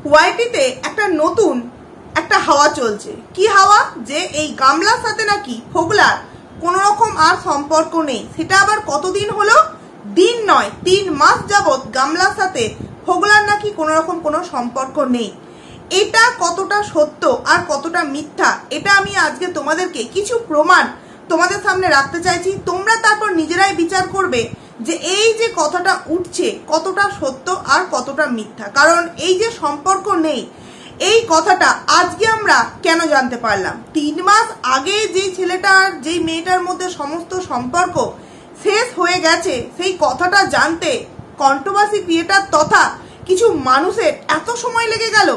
ওয়াইটিতে একটা নতুন একটা হাওয়া চলছে। কি হাওয়া? যে এই গামলার সাথে নাকি ফোগলার কোনো রকম আর সম্পর্ক নেই। সেটা আবার কতদিন হলো? দিন নয়, 3 মাস যাবৎ গামলার সাথে ফোগলার নাকি কোনো রকম কোনো সম্পর্ক নেই। এটা কতটা সত্য আর কতটা মিথ্যা, এটা আমি আজকে তোমাদেরকে কিছু প্রমাণ তোমাদের সামনে রাখতে চাইছি। তোমরা তারপর নিজেরাই বিচার করবে যে এই যে কথাটা উঠছে কতটা সত্য আর কতটা মিথ্যা। কারণ এই যে সম্পর্ক নেই, এই কথাটা আজকে আমরা কেন জানতে পারলাম? 3 মাস আগে যেই ছেলেটার যেই মেয়েটার মধ্যে সমস্ত সম্পর্ক শেষ হয়ে গেছে, সেই কথাটা জানতে কন্ট্রোভার্সি ক্রিয়েটার তথা কিছু মানুষের এত সময় লেগে গেল,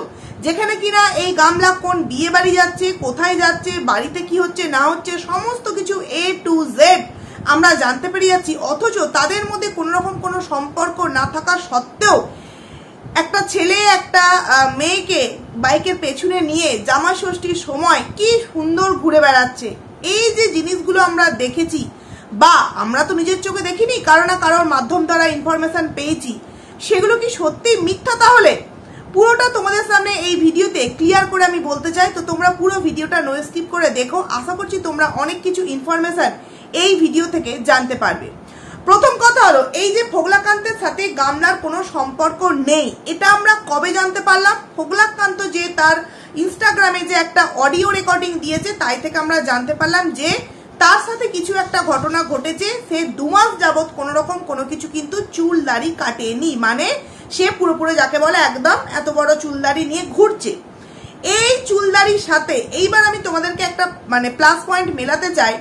যেখানে কিনা এই গামলা কোন বিয়ে বাড়ি যাচ্ছে, কোথায় যাচ্ছে, বাড়িতে কি হচ্ছে না হচ্ছে, সমস্ত কিছু A to Z আমরা জানতে পেরে যাচ্ছি। অথচ তাদের মধ্যে কোনো রকম কোনো সম্পর্ক না থাকা সত্ত্বেও একটা ছেলে একটা মেয়েকে বাইকের পেছনে নিয়ে জামা ষষ্ঠীর সময় কি সুন্দর ঘুরে বেড়াচ্ছে। এই যে জিনিসগুলো আমরা দেখেছি, বা আমরা তো নিজের চোখে দেখিনি, কারো না কারোর মাধ্যম দ্বারা ইনফরমেশন পেয়েছি, সেগুলো কি সত্যি মিথ্যা? তাহলে পুরোটা তোমাদের সামনে এই ভিডিওতে ক্লিয়ার করে আমি বলতে চাই। তো তোমরা পুরো ভিডিওটা নো স্কিপ করে দেখো। আশা করছি তোমরা অনেক কিছু ইনফরমেশন এই ভিডিও থেকে জানতে পারবে। প্রথম কথা হলো, এই যে ফোগলাকান্তের সাথে গামলার কোনো সম্পর্ক নেই, এটা আমরা কবে জানতে পারলাম? ফোগলাকান্ত যে তার ইনস্টাগ্রামে যে একটা অডিও রেকর্ডিং দিয়েছে, তাই থেকে আমরা জানতে পারলাম যে তার সাথে কিছু একটা ঘটনা ঘটেছে। সে 2 মাস যাবৎ কোনো রকম কোনো কিছু কিন্তু চুল দাড়ি কাটেনি, মানে সে পুরোপুরি যাকে বলে একদম এত বড় চুলদাড়ি নিয়ে ঘুরছে। এই চুলদাড়ির সাথে এইবার আমি তোমাদেরকে একটা মানে প্লাস পয়েন্ট মেলাতে চাই।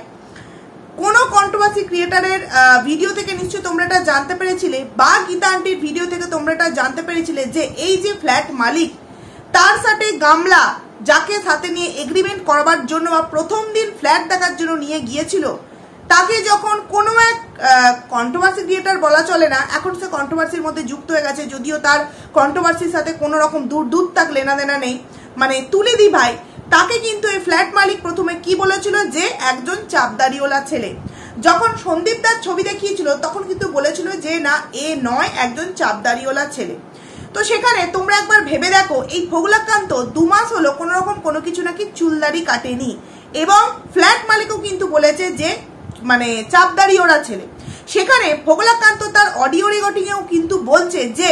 কোনো কন্ট্রোভার্সি ক্রিয়েটারের ভিডিও থেকে নিশ্চয়ই তোমরা এটা জানতে পেরেছিলে, বা গীতা আন্টির ভিডিও থেকে তোমরা এটা জানতে পেরেছিলে যে এই যে ফ্ল্যাট মালিক, তার সাথে গামলা যাকে সাথে নিয়ে এগ্রিমেন্ট করবার জন্য বা প্রথম দিন ফ্ল্যাট দেখার জন্য নিয়ে গিয়েছিল, তাকে যখন কোনো এক কন্ট্রোভার্সি ক্রিয়েটার বলা চলে না, এখন সে কন্ট্রোভার্সির মধ্যে যুক্ত হয়ে গেছে, যদিও তার কন্ট্রোভার্সির সাথে কোনো রকম দূর তাক লেনাদেনা নেই, মানে তুলিদি ভাই, তাকে কিন্তু এই ফ্ল্যাট মালিক প্রথমে কি বলেছিল? যে একজন চাপদাড়িওয়ালা ছেলে। যখন সন্দীপ দার ছবি দেখিয়েছিল তখন কিন্তু বলেছিল যে না, এ নয়, একজন চাপদাড়িওয়ালা ছেলে। তো সেখানে তোমরা একবার ভেবে দেখো, এই ফোগলাকান্ত 2 মাস হলো কোনো রকম কোনো কিছু নাকি চুলদাড়ি কাটেনি, এবং ফ্ল্যাট মালিকও কিন্তু বলেছে যে মানে চাপদাড়িওয়ালা ছেলে। সেখানে ফোগলাকান্ত তার অডিও রেকর্ডিংয়েও কিন্তু বলছে যে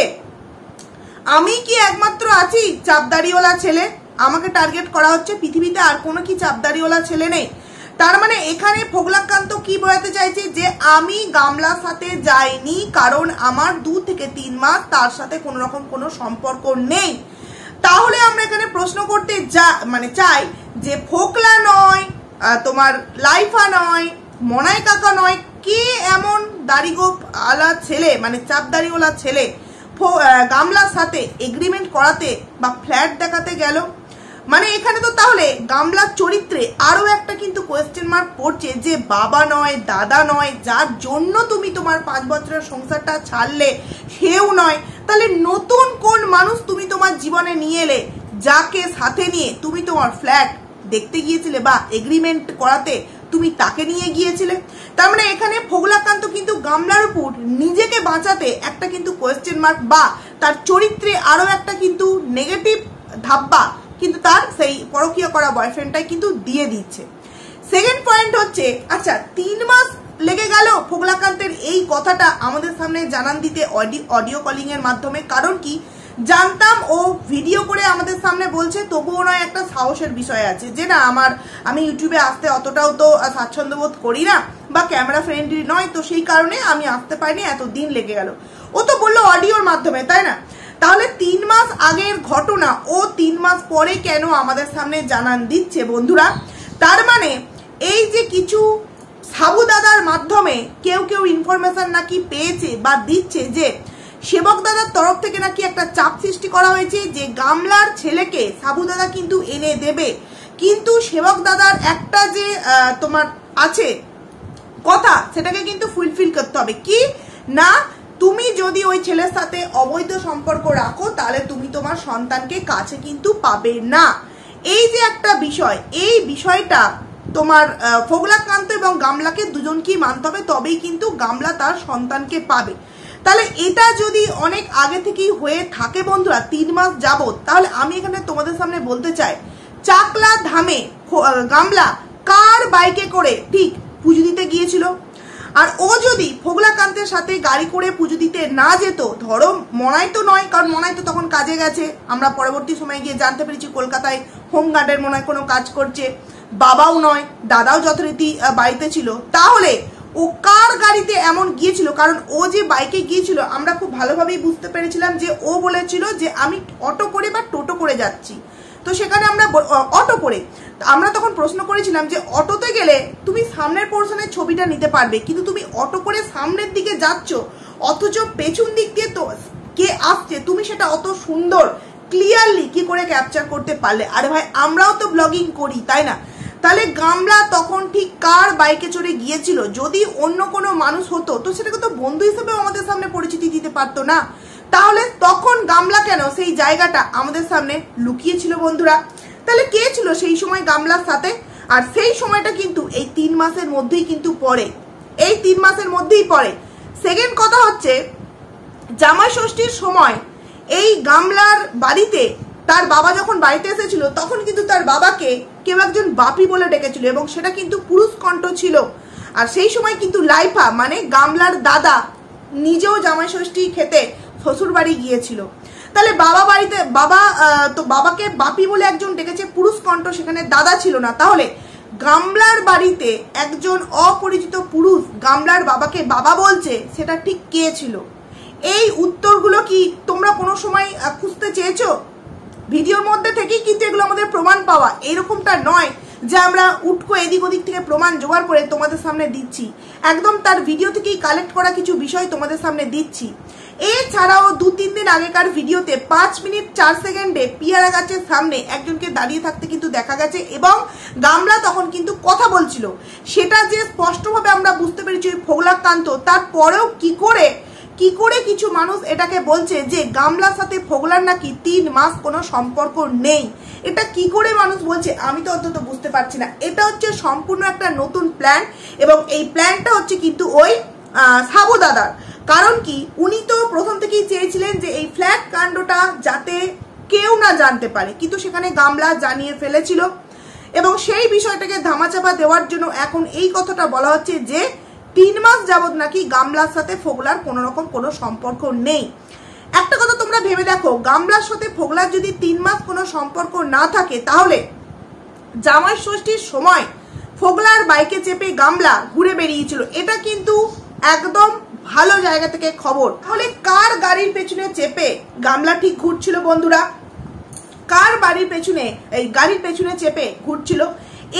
আমি কি একমাত্র আছি চাপদাড়িওয়ালা ছেলে, আমাকে টার্গেট করা হচ্ছে, পৃথিবীতে আর কোনো কি চাপদাড়িওয়ালা ছেলে নেই। তার মানে এখানে ফোগলাকান্ত কি বোঝাতে চাইছে? যে আমি গামলার সাথে যাইনি, কারণ আমার 2 থেকে 3 মাস তার সাথে কোনো রকম কোনো সম্পর্ক নেই। তাহলে আমরা এখানে প্রশ্ন করতে চাই যে ফোকলা নয়, তোমার লাইফা নয়, মনাই কাকা নয়, কে এমন দাড়িগোপ আলা ছেলে, মানে চাপদাড়িওয়ালা ছেলে গামলার সাথে এগ্রিমেন্ট করাতে বা ফ্ল্যাট দেখাতে গেল? মানে এখানে তো তাহলে গামলার চরিত্রে আরো একটা কিন্তু কোয়েশ্চেন মার্ক পড়ছে, যে বাবা নয়, দাদা নয়, যার জন্য তুমি তোমার 5 বছরের সংসারটা ছাড়লে, সেও নয়। তাহলে নতুন কোন মানুষ তুমি তোমার জীবনে নিয়ে এলে, যাকে সাথে নিয়ে তুমি তোমার ফ্ল্যাট দেখতে গিয়েছিলে বা এগ্রিমেন্ট করাতে তুমি তাকে নিয়ে গিয়েছিলে? তার মানে এখানে ফোগলাকান্ত কিন্তু গামলার উপর নিজেকে বাঁচাতে একটা কিন্তু কোয়েশ্চেন মার্ক বা তার চরিত্রে আরো একটা কিন্তু নেগেটিভ ধাব্বা কিন্তু তার সেই পরকীয়া করা বয়ফ্রেন্ডটাই কিন্তু দিয়ে দিচ্ছে। সেকেন্ড পয়েন্ট হচ্ছে, আচ্ছা 3 মাস লেগে গেল ফোগলাকান্তের এই কথাটা আমাদের সামনে জানান দিতে অডিও কলিং এর মাধ্যমে। কারণ কি জানতাম ও ভিডিও করে আমাদের সামনে বলছে, তবুও নয় একটা সাহসের বিষয় আছে যে না, আমি ইউটিউবে আসতে অতটাও তো স্বাচ্ছন্দ্য বোধ করি না বা ক্যামেরা ফ্রেন্ডলি নয়, তো সেই কারণে আমি আসতে পারিনি, এত দিন লেগে গেল। ও তো বললো অডিওর মাধ্যমে, তাই না? তাহলে 3 মাস আগের ঘটনা ও 3 মাস পরে কেন আমাদের সামনে জানান দিচ্ছে বন্ধুরা? তার মানে এই যে কিছু সাবু দাদার মাধ্যমে কেউ ইনফরমেশন নাকি পেয়েছে বা দিচ্ছে, যে সেবক দাদার তরফ থেকে নাকি একটা চাপ সৃষ্টি করা হয়েছে যে গামলার ছেলেকে সাবু দাদা কিন্তু এনে দেবে, কিন্তু সেবক দাদার একটা যে তোমার আছে কথা, সেটাকে কিন্তু ফুলফিল করতে হবে। কি না, তুমি যদি ওই ছেলের সাথে অবৈধ সম্পর্ক রাখো, তাহলে তুমি তোমার সন্তানকে কাছে কিন্তু পাবে না। এই যে একটা বিষয়, এই বিষয়টা তোমার ফোগলাকান্ত এবং গামলাকে দুজনকেই মানতে হবে, তবেই কিন্তু গামলা তার সন্তানকে পাবে। তাহলে এটা যদি অনেক আগে থেকেই হয়ে থাকে বন্ধুরা 3 মাস যাবত, তাহলে আমি এখানে তোমাদের সামনে বলতে চাই চাকলা ধামে গামলা কার বাইকে করে ঠিক পুজো দিতে গিয়েছিল। আর ও যদি ফোগলাকান্তের সাথে গাড়ি করে পুজো দিতে না যেত, ধরো মনাই তো নয়, কারণ মনাই তো তখন কাজে গেছে, আমরা পরবর্তী সময় গিয়ে জানতে পেরেছি কলকাতায় হোমগার্ডের মনে হয় কোনো কাজ করছে, বাবাও নয় দাদাও যথারীতি বাড়িতে ছিল, তাহলে ও কার গাড়িতে এমন গিয়েছিল? কারণ ও যে বাইকে গিয়েছিল আমরা খুব ভালোভাবেই বুঝতে পেরেছিলাম যে ও বলেছিল যে আমি অটো করে বা টোটো করে যাচ্ছি, তো সেখানে আমরা অটো করে, আমরা তখন প্রশ্ন করেছিলাম যে অটোতে গেলে তুমি সামনের পোর্শনের ছবিটা নিতে পারবে, কিন্তু তুমি অটো করে সামনের দিকে যাচ্ছ অথচ পেছন দিক দিয়ে তো কে আসছে তুমি সেটা অত সুন্দর ক্লিয়ারলি কি করে ক্যাপচার করতে পারলে? আরে ভাই আমরাও তো ব্লগিং করি, তাই না? তাহলে গামলা তখন ঠিক কার বাইকে চড়ে গিয়েছিল? যদি অন্য কোনো মানুষ হতো তো সেটাকে তো বন্ধু হিসেবেও আমাদের সামনে পরিচিতি দিতে পারতো না, তাহলে তখন গামলা কেন সেই জায়গাটা আমাদের সামনে লুকিয়েছিল বন্ধুরা? তাহলে কে ছিল সেই সময় গামলার সাথে? আর সেই সময়টা কিন্তু এই 3 মাসের মধ্যেই কিন্তু পড়ে, এই 3 মাসের মধ্যেই পড়ে। সেকেন্ড কথা হচ্ছে জামাই ষষ্ঠীর সময় এই গামলার বাড়িতে তার বাবা যখন বাড়িতে এসেছিল তখন কিন্তু তার বাবাকে কেউ একজন বাপি বলে ডেকেছিল এবং সেটা কিন্তু পুরুষ কণ্ঠ ছিল। আর সেই সময় কিন্তু লাইফা মানে গামলার দাদা নিজেও জামাই ষষ্ঠী খেতে শ্বশুর বাড়ি গিয়েছিল। তাহলে বাবাকে বাপি বলে একজন ডেকেছে পুরুষ কণ্ঠ, সেখানে দাদা ছিল না। তাহলে গামলার বাড়িতে একজন অপরিচিত পুরুষ গামলার বাবাকে বাবা বলছে, সেটা ঠিক কে ছিল? এই উত্তরগুলো কি তোমরা কোনো সময় খুঁজতে চেয়েছো? ভিডিওর মধ্যে থেকেই কিন্তু এগুলো আমাদের প্রমাণ পাওয়া, এরকমটা নয় যে আমরা উঠকো এদিক ওদিক থেকে প্রমাণ জোগাড় করে তোমাদের সামনে দিচ্ছি, একদম তার ভিডিও থেকেই কালেক্ট করা কিছু বিষয় তোমাদের সামনে দিচ্ছি। এছাড়াও 2-3 দিন আগেকার ভিডিওতে 5 মিনিট 4 সেকেন্ডে পিয়ারা গাছের সামনে একজনকে দাঁড়িয়ে থাকতে কিন্তু দেখা গেছে এবং গামলা তখন কিন্তু কথা বলছিল, সেটা যে স্পষ্টভাবে আমরা বুঝতে পেরেছি ওই ফোগলাকান্ত। তারপরেও কি করে কিছু মানুষ এটাকে বলছে যে গামলার সাথে ফোগলার নাকি 3 মাস কোনো সম্পর্ক নেই? এটা কি করে মানুষ বলছে আমি তো অন্তত বুঝতে পারছি না। এটা হচ্ছে সম্পূর্ণ একটা নতুন প্ল্যান এবং এই প্ল্যানটা হচ্ছে কিন্তু ওই সাবু দাদার। কারণ কি উনি তো প্রথম থেকেই চেয়েছিলেন যে এই ফ্ল্যাট কাণ্ডটা যাতে কেউ না জানতে পারে, কিন্তু সেখানে গামলা জানিয়ে ফেলেছিল এবং সেই বিষয়টাকে ধামাচাপা দেওয়ার জন্য এখন এই কথাটা বলা হচ্ছে যে 3 মাস যাবত নাকি গামলার সাথে ফোগলার কোনো রকম কোনো সম্পর্ক নেই। একটা কথা তোমরা ভেবে দেখো, গামলার সাথে ফোগলার যদি 3 মাস কোনো সম্পর্ক না থাকে তাহলে জামাই ষষ্ঠীর সময় ফোগলার বাইকে চেপে গামলা ঘুরে বেরিয়েছিল, এটা কিন্তু একদম ভালো জায়গা থেকে খবর। তাহলে কার গাড়ির পেছনে চেপে গামলা ঠিক ঘুরছিল বন্ধুরা? কার গাড়ির পেছনে চেপে ঘুরছিল?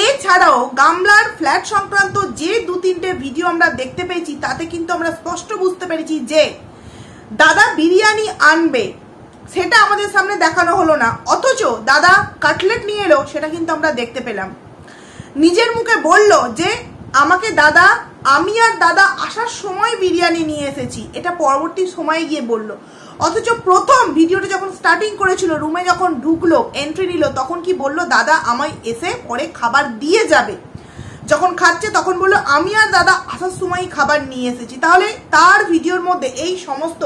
এছাড়াও গামলার ফ্ল্যাট সংক্রান্ত যে 2-3টে ভিডিও আমরা দেখতে পেয়েছি তাতে কিন্তু আমরা স্পষ্ট বুঝতে পেরেছি যে দাদা বিরিয়ানি আনবে, সেটা আমাদের সামনে দেখানো হলো না, অথচ দাদা কাটলেট নিয়ে এলো, সেটা কিন্তু আমরা দেখতে পেলাম। নিজের মুখে বলল যে আমাকে দাদা, আমি আর দাদা আসার সময় বিরিয়ানি নিয়ে এসেছি, এটা পরবর্তী সময়ে গিয়ে বলল। অথচ প্রথম ভিডিওটা যখন স্টার্টিং করেছিল, রুমে যখন ঢুকলো, এন্ট্রি নিল, তখন কি বললো দাদা আমায় এসে পরে খাবার দিয়ে যাবে। যখন খাচ্ছে তখন বললো আমি আর দাদা আসার সময় খাবার নিয়ে এসেছি। তাহলে তার ভিডিওর মধ্যে এই সমস্ত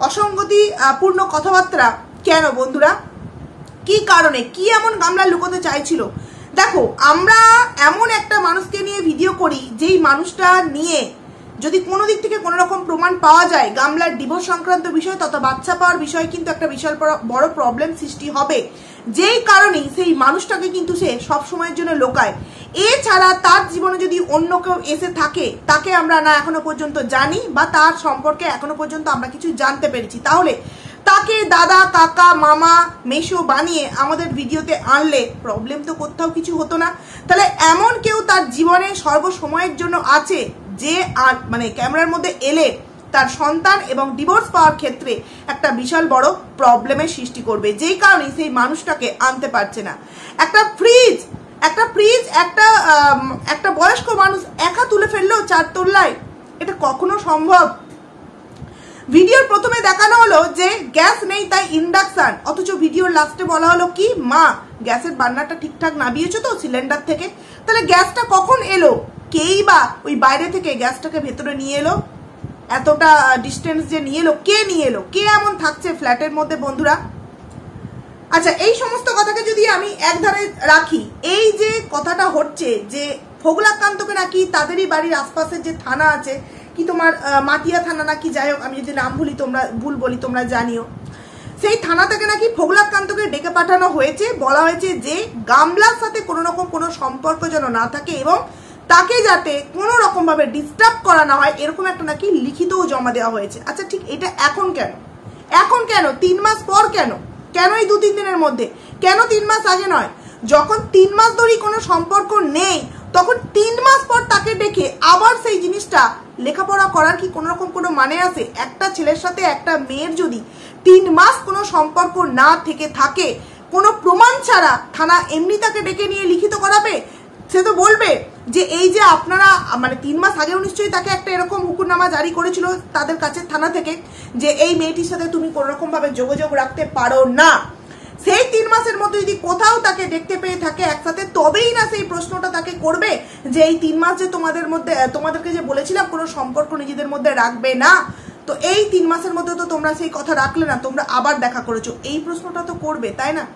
অসঙ্গতিপূর্ণ কথাবার্তা কেন বন্ধুরা? কি কারণে? কি এমন গামলা লুকোতে চাইছিল? দেখো, আমরা এমন একটা মানুষকে নিয়ে ভিডিও করি যেই মানুষটা নিয়ে যদি কোনো দিক থেকে কোনো রকম প্রমাণ পাওয়া যায় গামলার ডিভোর্স সংক্রান্ত বিষয় তথা বাচ্চা পাওয়ার বিষয় কিন্তু একটা বিশাল বড় প্রবলেম সৃষ্টি হবে, যেই কারণেই সেই মানুষটাকে কিন্তু সে সব সময়ের জন্য লোকায়। এছাড়া তার জীবনে যদি অন্য কেউ এসে থাকে তাকে আমরা না এখনো পর্যন্ত জানি বা তার সম্পর্কে এখনো পর্যন্ত আমরা কিছু জানতে পেরেছি, তাহলে তাকে দাদা, কাকা, মামা, মেশো বানিয়ে আমাদের ভিডিওতে আনলে প্রবলেম তো কোথাও কিছু হতো না। তাহলে এমন কেউ তার জীবনে সর্বসময়ের জন্য আছে যে মানে ক্যামেরার মধ্যে এলে তার সন্তান এবং ডিভোর্স পাওয়ার ক্ষেত্রে একটা বিশাল বড় প্রবলেমের সৃষ্টি করবে, যেই কারণে সেই মানুষটাকে আনতে পারছে না। একটা ফ্রিজ একটা বয়স্ক মানুষ একা তুলে ফেললো 4 তলায়, এটা কখনো সম্ভব? ভিডিওর প্রথমে দেখানো হলো যে গ্যাস নেই তাই ইন্ডাকশন, অথচ ভিডিওর লাস্টে বলা হলো কি মা গ্যাসের বার্নারটা ঠিকঠাক নামিয়েছো তো সিলিন্ডার থেকে? তাহলে গ্যাসটা কখন এলো? কেই বা ওই বাইরে থেকে গ্যাসটাকে ভেতরে নিয়ে এলো? এতটা ডিস্টেন্স যে নিয়ে এলো, কে নিয়ে এলো, কে এমন থাকছে ফ্ল্যাটের মধ্যে বন্ধুরা? আচ্ছা, এই সমস্ত কথাকে যদি আমি একধারে রাখি, এই যে কথাটা হচ্ছে যে ফোগলাকান্তকে নাকি তাদেরই বাড়ির আশপাশের যে থানা আছে, কি তোমার মাটিয়া থানা নাকি, যাই হোক আমি যদি নাম ভুল বলি তোমরা জানিও, সেই থানা থেকে নাকি ফোগলাকান্তকে ডেকে পাঠানো হয়েছে। বলা হয়েছে যে গামলার সাথে কোনো রকম কোনো সম্পর্ক যেন না থাকে এবং তাকে যাতে কোনো রকম ভাবে ডিস্টার্ব করা না হয়, এরকম একটা নাকি লিখিতও জমা দেওয়া হয়েছে। আচ্ছা ঠিক এটা এখন কেন? 3 মাস পর কেন? কেন এই 2-3 দিনের মধ্যে? কেন 3 মাস আগে নয়? যখন 3 মাস ধরেই কোনো সম্পর্ক নেই, তখন 3 মাস পর তাকে ডেকে আবার সেই জিনিসটা লেখাপড়া করার কি কোনো রকম কোনো মানে আছে? একটা ছেলের সাথে একটা মেয়ের যদি 3 মাস কোনো সম্পর্ক না থেকে থাকে, কোনো প্রমাণ ছাড়া থানা এমনি তাকে ডেকে নিয়ে লিখিত করাবে? সে তো বলবে যে এই যে আপনারা, মানে 3 মাস আগেও নিশ্চয়ই তাকে একটা এরকম হুকুমনামা জারি করেছিল তাদের কাছে থানা থেকে যে এই মেয়েটির সাথে তুমি কোনো রকম ভাবে যোগাযোগ রাখতে পারো না। সেই 3 মাসের মধ্যে যদি কোথাও তাকে দেখতে পেয়ে থাকে একসাথে, তবেই না সেই প্রশ্নটা তাকে করবে যে এই 3 মাস যে তোমাদেরকে যে বলেছিলাম কোনো সম্পর্ক নিজেদের মধ্যে রাখবে না, তো এই 3 মাসের মধ্যে তো তোমরা সেই কথা রাখলে না, তোমরা আবার দেখা করেছো, এই প্রশ্নটা তো করবে, তাই না?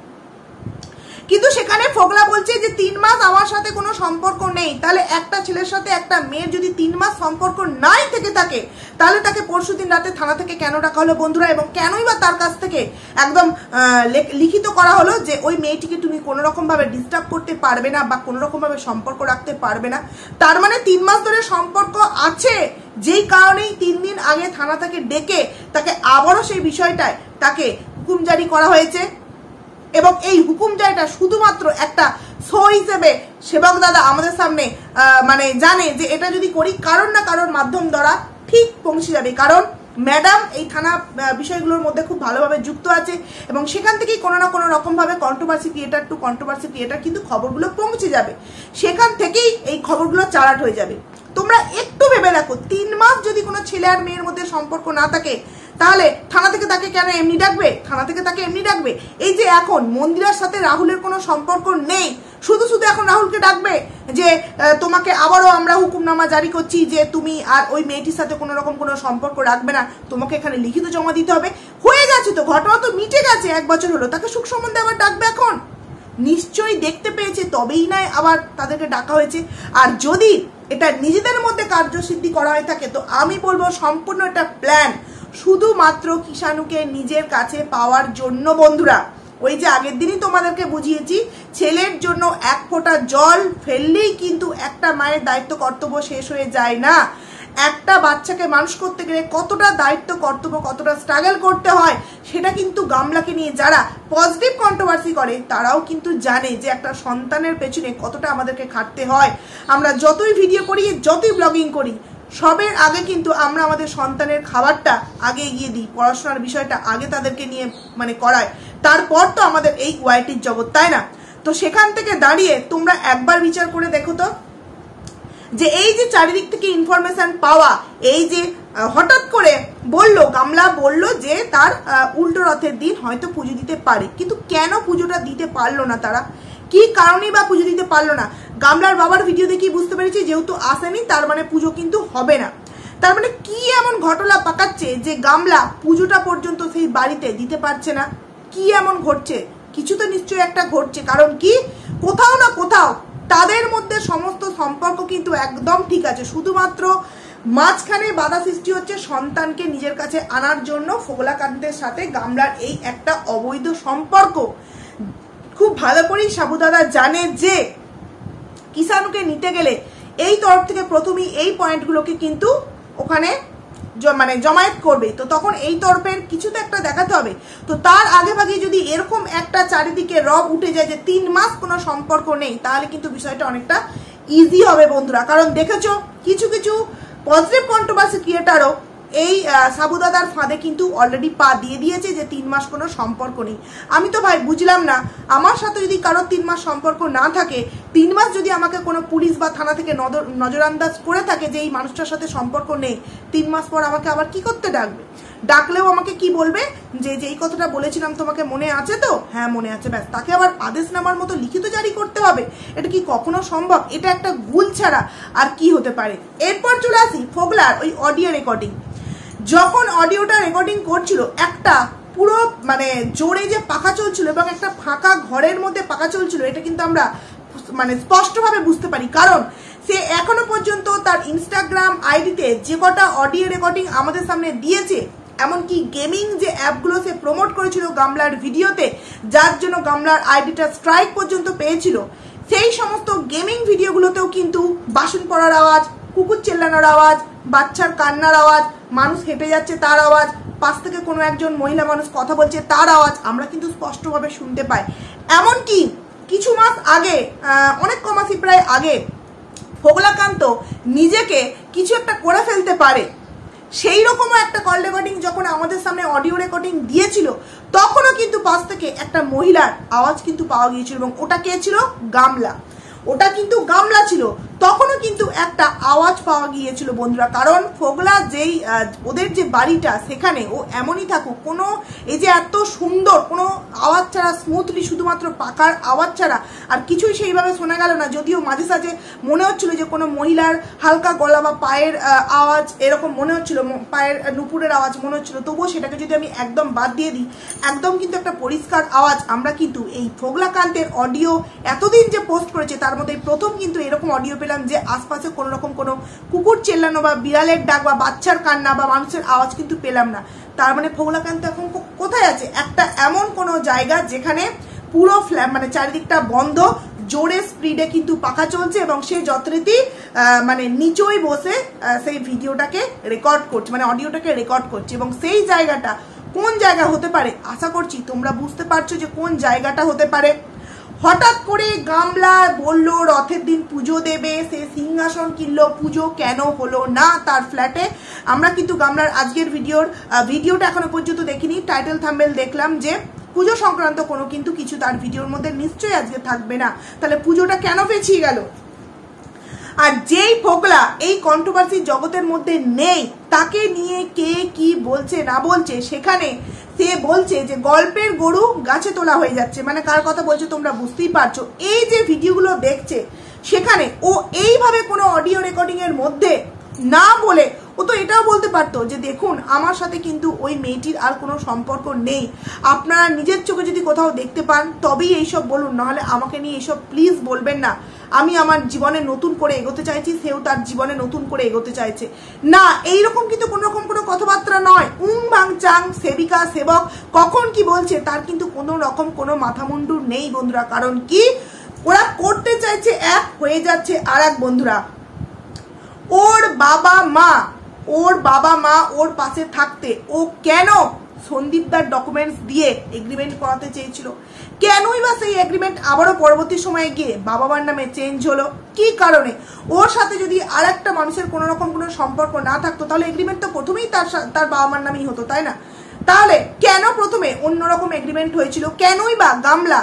কিন্তু সেখানে ফোগলা বলছে যে 3 মাস আমার সাথে কোনো সম্পর্ক নেই। তাহলে একটা ছেলের সাথে একটা মেয়ের যদি 3 মাস সম্পর্ক নাই থেকে থাকে, তাহলে তাকে পরশুদিন রাতে থানা থেকে কেন ডাকা হলো বন্ধুরা? এবং কেনই বা তার কাছ থেকে একদম লিখিত করা হলো যে ওই মেয়েটিকে তুমি কোনো রকম ভাবে ডিস্টার্ব করতে পারবে না বা কোনো রকম ভাবে সম্পর্ক রাখতে পারবে না? তার মানে 3 মাস ধরে সম্পর্ক আছে, যেই কারণেই 3 দিন আগে থানা থেকে ডেকে তাকে আবারও সেই বিষয়টায় তাকে হুকুম জারি করা হয়েছে। এবং এই হুকুম জারিটা শুধুমাত্র একটা শো হিসেবে সেবক দাদা আমাদের সামনে মানে জানে যে এটা যদি করি কারণ না কারণ মাধ্যম দ্বারা ঠিক পৌঁছে যাবে, কারণ ম্যাডাম এই থানা বিষয়গুলোর মধ্যে খুব ভালোভাবে যুক্ত আছে এবং সেখান থেকেই কোনো না কোনো রকম ভাবে কন্ট্রোভার্সি ক্রিয়েটার কিন্তু খবরগুলো পৌঁছে যাবে, সেখান থেকেই এই খবরগুলো চালাট হয়ে যাবে। তোমরা একটু ভেবে দেখো, 3 মাস যদি কোনো ছেলে আর মেয়ের মধ্যে সম্পর্ক না থাকে, তাহলে থানা থেকে তাকে কেন এমনি ডাকবে? এই যে এখন মন্দিরার সাথে রাহুলের কোনো সম্পর্ক নেই, শুধু এখন রাহুলকে ডাকবে যে তোমাকে আবারও আমরা হুকুমনামা জারি করছি যে তুমি আর ওই মেয়েটির সাথে কোনো রকম কোনো সম্পর্ক রাখবে না, তোমাকে এখানে লিখিত জমা দিতে হবে। হয়ে গেছে তো, ঘটনা তো মিটে গেছে, 1 বছর হলো, তাকে সুখ সম্বন্ধে আবার ডাকবে? এখন নিশ্চয়ই দেখতে পেয়েছে, তবেই নয় আবার তাদেরকে ডাকা হয়েছে। আর যদি এটা নিজেদের মধ্যে কার্যসিদ্ধি করা হয়ে থাকে, তো আমি বলবো সম্পূর্ণ একটা প্ল্যান, শুধুমাত্র কিষাণুকে নিজের কাছে পাওয়ার জন্য বন্ধুরা। ওই যে আগের দিনই তোমাদেরকে বুঝিয়েছি, ছেলের জন্য 1 ফোঁটা জল ফেললেই কিন্তু একটা মায়ের দায়িত্ব কর্তব্য শেষ হয়ে যায় না। একটা বাচ্চাকে মানুষ করতে গেলে কতটা দায়িত্ব কর্তব্য, কতটা স্ট্রাগল করতে হয়, সেটা কিন্তু গামলাকে নিয়ে যারা পজিটিভ কন্ট্রোভার্সি করে তারাও কিন্তু জানে যে একটা সন্তানের পেছনে কতটা আমাদেরকে খাটতে হয়। আমরা যতই ভিডিও করি, যতই ব্লগিং করি, সবের আগে কিন্তু আমরা আমাদের সন্তানের খাবারটা আগে এগিয়ে দিই, পড়াশোনার বিষয়টা আগে তাদেরকে নিয়ে মানে করায়, তারপর তো আমাদের এই ওয়াইটির জগৎ, তাই না? তো সেখান থেকে দাঁড়িয়ে তোমরা একবার বিচার করে দেখো তো, যে এই যে চারিদিক থেকে ইনফরমেশন পাওয়া, এই যে হঠাৎ করে গামলা বলল যে তার উল্টো রথের দিন হয়তো পুজো দিতে পারে, কিন্তু কেন পুজোটা দিতে পারলো না তারা? কি কারণেই বা পুজো দিতে পারলো না? গামলার বাবার ভিডিও দেখি বুঝতে পেরেছি যেহেতু আসেনি, তার মানে পুজো কিন্তু হবে না। তার মানে কি এমন ঘটনা পাকাচ্ছে যে গামলা পুজোটা পর্যন্ত সেই বাড়িতে দিতে পারছে না? কি এমন ঘটছে? কিছু তো নিশ্চয়ই একটা ঘটছে, কারণ কি কোথাও না কোথাও তাদের মধ্যে সমস্ত সম্পর্ক কিন্তু একদম ঠিক আছে, শুধুমাত্র মাঝখানে বাধা সৃষ্টি হচ্ছে সন্তানকে নিজের কাছে আনার জন্য ফোগলাকান্তের সাথে গামলার এই একটা অবৈধ সম্পর্ক। খুব ভালো করেই সাবু দাদা জানে যে কিষাণুকে নিতে গেলে এই তরফ থেকে প্রথমেই এই পয়েন্টগুলোকে কিন্তু ওখানে মানে জমায়েত করবে, তো তখন এই তরফের কিছু তো একটা দেখাতে হবে। তো তার আগে ভাগে যদি এরকম একটা চারিদিকে রব উঠে যায় যে 3 মাস কোনো সম্পর্ক নেই, তাহলে কিন্তু বিষয়টা অনেকটা ইজি হবে বন্ধুরা। কারণ দেখেছো কিছু পজিটিভ কন্ট্রোভার্সি ক্রিয়েটারও এই সাবু দাদার ফাঁদে কিন্তু অলরেডি পা দিয়ে দিয়েছে যে 3 মাস কোনো সম্পর্ক নেই। আমি তো ভাই বুঝলাম না, আমার সাথে যদি কারোর 3 মাস সম্পর্ক না থাকে, 3 মাস যদি আমাকে কোনো পুলিশ বা থানা থেকে নজরান্দাজ করে থাকে যে এই মানুষটার সাথে সম্পর্ক নেই, 3 মাস পর আমাকে আবার কি করতে ডাকবে? ডাকলেও আমাকে কি বলবে যে এই কথাটা বলেছিলাম তোমাকে মনে আছে তো? হ্যাঁ মনে আছে, ব্যাস। তাকে আবার আদেশনামার মতো লিখিত জারি করতে হবে? এটা কি কখনো সম্ভব? এটা একটা ভুল ছাড়া আর কি হতে পারে? এরপর চলে আসি ফোগলার ওই অডিও রেকর্ডিং। যখন অডিওটা রেকর্ডিং করছিল একটা পুরো মানে জোরে যে পাখা চলছিল এবং একটা ফাঁকা ঘরের মধ্যে পাখা চলছিল, এটা কিন্তু আমরা মানে স্পষ্টভাবে বুঝতে পারি। কারণ সে এখনো পর্যন্ত তার ইনস্টাগ্রাম আইডিতে যে কটা অডিও রেকর্ডিং আমাদের সামনে দিয়েছে, এমনকি গেমিং যে অ্যাপগুলো সে প্রমোট করেছিল গামলার ভিডিওতে, যার জন্য গামলার আইডিটা স্ট্রাইক পর্যন্ত পেয়েছিল, সেই সমস্ত গেমিং ভিডিওগুলোতেও কিন্তু বাসন পড়ার আওয়াজ, কুকুর চেল্লানোর আওয়াজ, বাচ্চার কান্নার আওয়াজ, মানুষ হেঁটে যাচ্ছে তার আওয়াজ, পাশ থেকে কোনো একজন মহিলা মানুষ কথা বলছে তার আওয়াজ আমরা কিন্তু স্পষ্টভাবে শুনতে পাই। এমনকি কিছু মাস আগে, অনেক কমাসি প্রায় আগে, ফোগলাকান্ত নিজেকে কিছু একটা করে ফেলতে পারে সেই রকমও একটা কল রেকর্ডিং যখন আমাদের সামনে অডিও রেকর্ডিং দিয়েছিল, তখনও কিন্তু পাশ থেকে একটা মহিলার আওয়াজ কিন্তু পাওয়া গিয়েছিল এবং ওটা কে ছিল? গামলা। ওটা কিন্তু গামলা ছিল। তখনও কিন্তু একটা আওয়াজ পাওয়া গিয়েছিল বন্ধুরা। কারণ ফোগলা যেই ওদের যে বাড়িটা, সেখানে ও এমনই থাকুক, কোনো এই যে এত সুন্দর কোনো আওয়াজ ছাড়া, স্মুথলি শুধুমাত্র পাকার আওয়াজ ছাড়া আর কিছুই সেইভাবে শোনা গেল না। যদিও মাঝে সাঝে মনে হচ্ছিল যে কোনো মহিলার হালকা গলা বা পায়ের আওয়াজ এরকম মনে হচ্ছিল, পায়ের নুপুরের আওয়াজ মনে হচ্ছিল, তবুও সেটাকে যদি আমি একদম বাদ দিয়ে দিই, একদম কিন্তু একটা পরিষ্কার আওয়াজ আমরা কিন্তু এই ফোগলাকান্তের অডিও এতদিন যে পোস্ট করেছে তার মধ্যে প্রথম কিন্তু এরকম অডিও পেলাম যে আশপাশে কোনো রকম কোনো কুকুর চেল্লানো বা বিড়ালের ডাক বা বাচ্চার কান্না বা মানুষের আওয়াজ কিন্তু পেলাম না। তার মানে ফোগলাকান্ত এখন কোথায় আছে? একটা এমন কোনো জায়গা যেখানে পুরো মানে চারিদিকটা বন্ধ, জোরে স্পিডে কিন্তু পাখা চলছে এবং সে যথারীতি মানে নিচই বসে সেই ভিডিওটাকে রেকর্ড করছে, মানে অডিওটাকে রেকর্ড করছে। এবং সেই জায়গাটা কোন জায়গা হতে পারে আশা করছি তোমরা বুঝতে পারছো যে কোন জায়গাটা হতে পারে। হঠাৎ করে গামলা বলল রথের দিন পুজো দেবে, সে সিংহাসন কিনলো, পুজো কেন হলো না তার ফ্ল্যাটে? আমরা কিন্তু গামলার আজকের ভিডিওটা এখনো পর্যন্ত দেখিনি, টাইটেল থাম্বনেল দেখলাম যে পুজো সংক্রান্ত কোনো কিন্তু কিছু তার ভিডিওর মধ্যে নিশ্চয়ই আজকে থাকবে না। তাহলে পুজোটা কেন পেছিয়ে গেল? আর যেই ফোগলা এই কন্ট্রোভার্সির জগতের মধ্যে নেই, তাকে নিয়ে কে কি বলছে না বলছে, সেখানে সে বলছে যে গল্পের গরু গাছে তোলা হয়ে যাচ্ছে। মানে কার কথা বলছে তোমরা বুঝতেই পারছো। এই যে ভিডিওগুলো দেখছে সেখানে ও এইভাবে কোনো অডিও রেকর্ডিং এর মধ্যে না বলে ও তো এটাও বলতে পারতো যে দেখুন আমার সাথে কিন্তু ওই মেয়েটির আর কোনো সম্পর্ক নেই, আপনারা নিজের চোখে যদি কোথাও দেখতে পান তবেই এইসব বলুন, নাহলে আমাকে নিয়ে এইসব প্লিজ বলবেন না। আমি আমার জীবনে নতুন করে এগোতে চাইছি, সেও তার জীবনে নতুন করে এগোতে চাইছে। না, এইরকম কিন্তু কোনো রকম কোনো কথাবার্তা নয়। ভাং চাং সেবিকা সেবক কখন কি বলছে তার কিন্তু কোনো রকম কোনো মাথামুন্ডু নেই বন্ধুরা। কারণ কি ওরা করতে চাইছে এক, হয়ে যাচ্ছে আর এক বন্ধুরা। ওর বাবা মা ওর পাশে থাকতে ও কেন সন্দীপদার ডকুমেন্টস দিয়ে এগ্রিমেন্ট করাতে চেয়েছিল? কেনই বা সেই এগ্রিমেন্ট আবারও পরবর্তী সময়ে গিয়ে বাবা মার নামে চেঞ্জ হলো? কি কারণে? ওর সাথে যদি আর একটা মানুষের কোনো রকম কোনো সম্পর্ক না থাকতো তাহলে এগ্রিমেন্ট তো প্রথমেই তার বাবা মার নামেই হতো, তাই না? তাহলে কেন প্রথমে অন্যরকম এগ্রিমেন্ট হয়েছিল? কেনই বা গামলা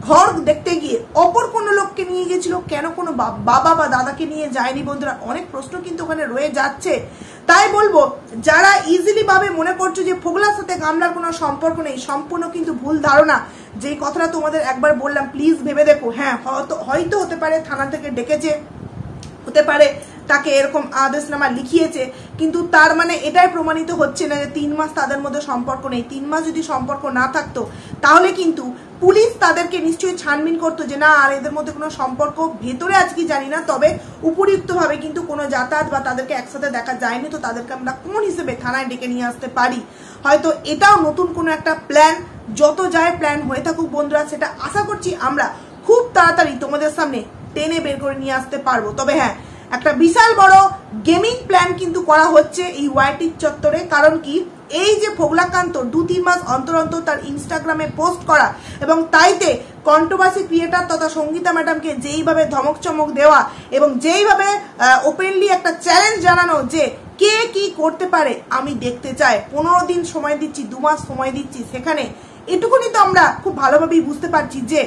ঘর দেখতে গিয়ে অপর কোনো লোককে নিয়ে গেছিল? কেন কোনো বাবা বা দাদাকে নিয়ে যায়নি বন্ধুরা? অনেক প্রশ্ন কিন্তু ওখানে রয়ে যাচ্ছে। তাই বলবো যারা ইজিলি ভাবে মনে করছো যে ফোগলার সাথে গামলার কোনো সম্পর্ক নেই, সম্পূর্ণ কিন্তু ভুল ধারণা। যেই কথাটা তোমাদের একবার বললাম প্লিজ ভেবে দেখো। হ্যাঁ, হয়তো হতে পারে থানা থেকে ডেকেছে, হতে পারে তাকে এরকম আদেশনামা লিখিয়েছে, কিন্তু তার মানে এটাই প্রমাণিত হচ্ছে না যে 3 মাস তাদের মধ্যে সম্পর্ক নেই। 3 মাস যদি সম্পর্ক না থাকতো তাহলে কিন্তু পুলিশ তাদেরকে নিশ্চয়ই ছানবিন করতো যে না আর এদের মধ্যে কোনো সম্পর্ক ভেতরে আজ কি জানি না, তবে উপযুক্তভাবে কিন্তু কোনো যাতায়াত বা তাদেরকে একসাথে দেখা যায়নি, তো তাদেরকে আমরা কোন হিসেবে থানায় ডেকে নিয়ে আসতে পারি। হয়তো এটাও নতুন কোনো একটা প্ল্যান, যত যায় প্ল্যান হয়ে থাকুক বন্ধুরা, সেটা আশা করছি আমরা খুব তাড়াতাড়ি তোমাদের সামনে টেনে বের করে নিয়ে আসতে পারবো। তবে হ্যাঁ, একটা বিশাল বড় গেমিং প্ল্যান কিন্তু করা হচ্ছে এই ওয়াইটির চত্বরে। কারণ কি, এই যে ফোগলাকান্ত 2-3 মাস অন্তর অন্তর তার ইনস্টাগ্রামে পোস্ট করা এবং তাইতে কন্ট্রোভার্সি ক্রিয়েটার তথা সঙ্গীতা ম্যাডামকে যেইভাবে ধমক চমক দেওয়া এবং যেইভাবে ওপেনলি একটা চ্যালেঞ্জ জানানো যে কে কি করতে পারে আমি দেখতে চাই, 15 দিন সময় দিচ্ছি, 2 মাস সময় দিচ্ছি, সেখানে এটুকুনি তো আমরা খুব ভালোভাবেই বুঝতে পারছি যে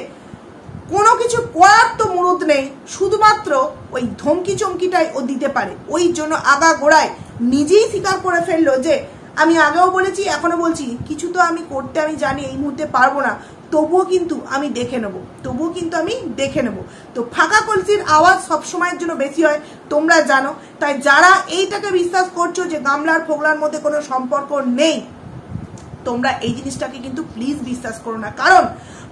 কোনো কিছু করার তো মুরুদ নেই, শুধুমাত্র ওই ধমকি চমকিটাই ও দিতে পারে। ওই জন্য আগা গোড়ায় নিজেই স্বীকার করে ফেললো যে আমি আগেও বলেছি এখনো বলছি কিছু তো আমি করতে আমি জানি এই মুহূর্তে পারবো না, তবুও কিন্তু আমি দেখে নেব। তো ফাঁকা কলসির আওয়াজ সবসময়ের জন্য বেশি হয়, তোমরা জানো। তাই যারা এইটাকে বিশ্বাস করছো যে গামলার ফোগলার মধ্যে কোনো সম্পর্ক নেই, তোমরা এই জিনিসটাকে কিন্তু প্লিজ বিশ্বাস করো না। কারণ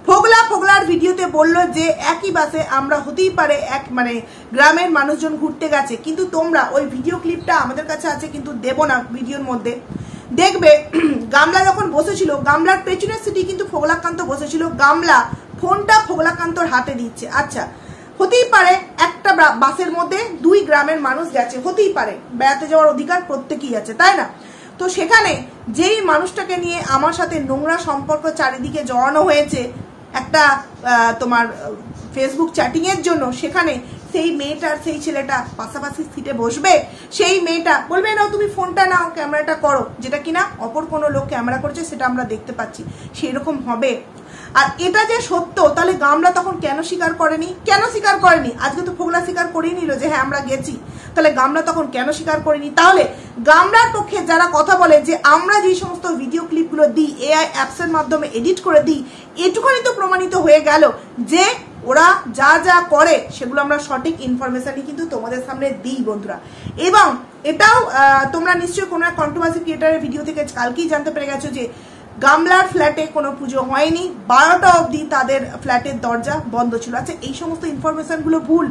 ফোগলার ভিডিওতে বললো যে একই বাসে আমরা, হতেই পারে এক মানে গ্রামের মানুষজন ঘুরতে গেছে, কিন্তু তোমরা ওই ভিডিও ক্লিপটা আমাদের কাছে আছে, কিন্তু দেবো না ভিডিওর মধ্যে। দেখবে গামলা যখন বসেছিল, গামলার পেছনের সিটি কিন্তু ফোগলাকান্ত বসেছিল, গামলা ফোনটা ফোগলাকান্তর হাতে দিচ্ছে। আচ্ছা, হতেই পারে একটা বাসের মধ্যে 2 গ্রামের মানুষ গেছে, হতেই পারে, বেড়াতে যাওয়ার অধিকার প্রত্যেকেই আছে, তাই না? তো সেখানে যেই মানুষটাকে নিয়ে আমার সাথে নোংরা সম্পর্ক চারিদিকে জড়ানো হয়েছে একটা তোমার ফেসবুক চ্যাটিং এর জন্য, সেখানে সেই মেয়েটার সেই ছেলেটা পাশাপাশি সিটে বসবে, সেই মেয়েটা বলবে নাও তুমি ফোনটা নাও, ক্যামেরাটা করো, যেটা কিনা অপর কোনো লোক ক্যামেরা করছে সেটা আমরা দেখতে পাচ্ছি, সেই রকম হবে। আর এটা যে সত্য, তাহলে গামলা তখন কেন স্বীকার করেনি? আজকে তো ফোগলা স্বীকার করেই নিল যে হ্যাঁ আমরা গেছি, তাহলে গামলা তখন কেন স্বীকার করেনি? তাহলে গামলার পক্ষে যারা কথা বলে যে আমরা যে সমস্ত ভিডিও ক্লিপগুলো দিই এআই অ্যাপসের মাধ্যমে এডিট করে দিই, এটুখানি তো প্রমাণিত হয়ে গেল যে ওরা যা যা করে সেগুলো আমরা সঠিক ইনফরমেশনই কিন্তু তোমাদের সামনে দিই বন্ধুরা। এবং এটাও তোমরা নিশ্চয়ই কোনো এক কন্ট্রোভার্সি ক্রিয়েটারের ভিডিও থেকে কালকেই জানতে পেরে গেছো যে গামলার ফ্ল্যাটে কোনো পুজো হয়নি, 12টা অবধি তাদের ফ্ল্যাটের দরজা বন্ধ ছিল। আচ্ছা, এই সমস্ত ইনফরমেশনগুলো ভুল।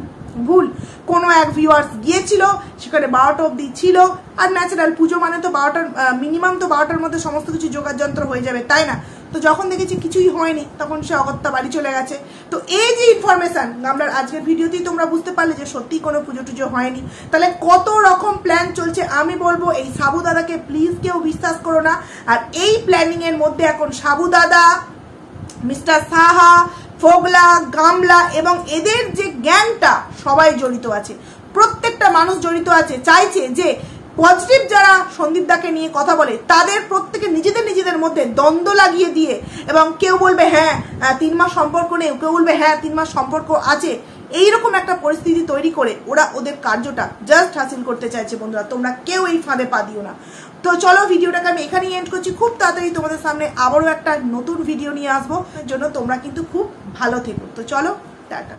কোনো এক ভিউয়ার্স গিয়েছিল, সেখানে 12টা অবধি ছিল, আর ন্যাচারাল পুজো মানে তো 12টার মিনিমাম, তো 12টার মধ্যে সমস্ত কিছু যোগাযোগ যন্ত্র হয়ে যাবে, তাই না? তো যখন দেখেছি কিছুই হয়নি, তখন সে অগত্যা বাড়ি চলে গেছে। তো এই যে ইনফরমেশন গামলার আজকের ভিডিওতেই তোমরা বুঝতে পারলে যে সত্যিই কোনো পুজো টুজো হয়নি। তাহলে কত রকম প্ল্যান চলছে, আমি বলবো এই সাবু দাদাকে প্লিজ কেউ বিশ্বাস করো না। আর এই প্ল্যানিং এর মধ্যে এখন সাবু দাদা, মিস্টার সাহা, ফোগলা, গামলা এবং এদের যে গ্যাংটা সবাই জড়িত আছে, প্রত্যেকটা মানুষ জড়িত আছে। চাইছে যে পজিটিভ যারা সন্দীপ দাকে নিয়ে কথা বলে তাদের প্রত্যেকে নিজেদের মধ্যে দ্বন্দ্ব লাগিয়ে দিয়ে, এবং কেউ বলবে হ্যাঁ 3 মাস সম্পর্ক নেই, কেউ বলবে হ্যাঁ 3 মাস সম্পর্ক আছে, এইরকম একটা পরিস্থিতি তৈরি করে ওরা ওদের কার্যটা জাস্ট হাসিল করতে চাইছে। বন্ধুরা, তোমরা কেউ এই ফাঁদে পা দিও না। তো চলো, ভিডিওটাকে আমি এখানেই এন্ড করছি। খুব তাড়াতাড়ি তোমাদের সামনে আবারও একটা নতুন ভিডিও নিয়ে আসবো, জন্য তোমরা কিন্তু খুব ভালো থেকো। তো চলো, টাটা।